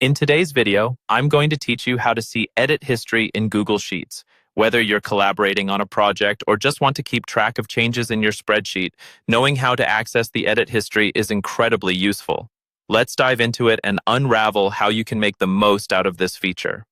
In today's video, I'm going to teach you how to see edit history in Google Sheets. Whether you're collaborating on a project or just want to keep track of changes in your spreadsheet, knowing how to access the edit history is incredibly useful. Let's dive into it and unravel how you can make the most out of this feature.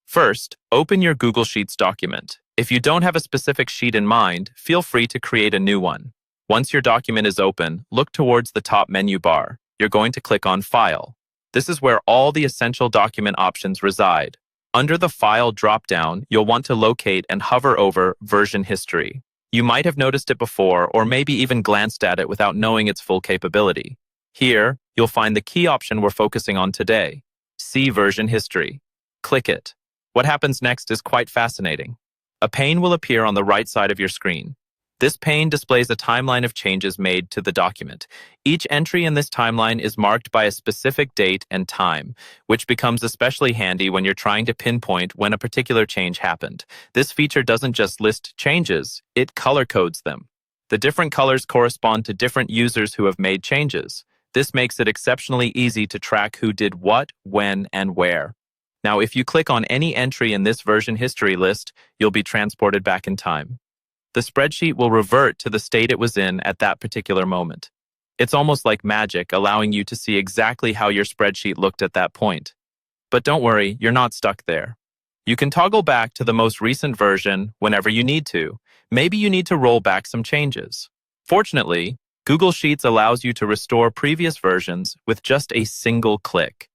First, open your Google Sheets document. If you don't have a specific sheet in mind, feel free to create a new one. Once your document is open, look towards the top menu bar. You're going to click on File. This is where all the essential document options reside. Under the File dropdown, you'll want to locate and hover over Version History. You might have noticed it before or maybe even glanced at it without knowing its full capability. Here, you'll find the key option we're focusing on today. See Version History. Click it. What happens next is quite fascinating. A pane will appear on the right side of your screen. This pane displays a timeline of changes made to the document. Each entry in this timeline is marked by a specific date and time, which becomes especially handy when you're trying to pinpoint when a particular change happened. This feature doesn't just list changes, it color codes them. The different colors correspond to different users who have made changes. This makes it exceptionally easy to track who did what, when, and where. Now, if you click on any entry in this version history list, you'll be transported back in time. The spreadsheet will revert to the state it was in at that particular moment. It's almost like magic, allowing you to see exactly how your spreadsheet looked at that point. But don't worry, you're not stuck there. You can toggle back to the most recent version whenever you need to. Maybe you need to roll back some changes. Fortunately, Google Sheets allows you to restore previous versions with just a single click.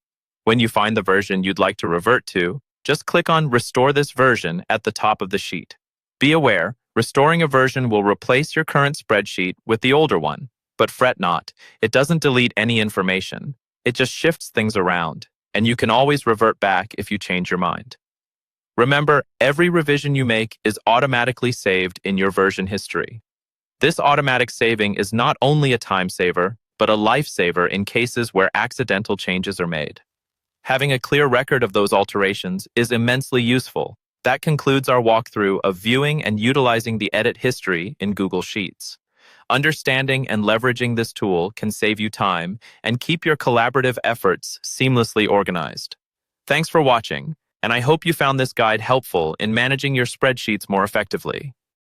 When you find the version you'd like to revert to, just click on Restore this version at the top of the sheet. Be aware, restoring a version will replace your current spreadsheet with the older one. But fret not, it doesn't delete any information. It just shifts things around, and you can always revert back if you change your mind. Remember, every revision you make is automatically saved in your version history. This automatic saving is not only a time saver, but a lifesaver in cases where accidental changes are made. Having a clear record of those alterations is immensely useful. That concludes our walkthrough of viewing and utilizing the edit history in Google Sheets. Understanding and leveraging this tool can save you time and keep your collaborative efforts seamlessly organized. Thanks for watching, and I hope you found this guide helpful in managing your spreadsheets more effectively.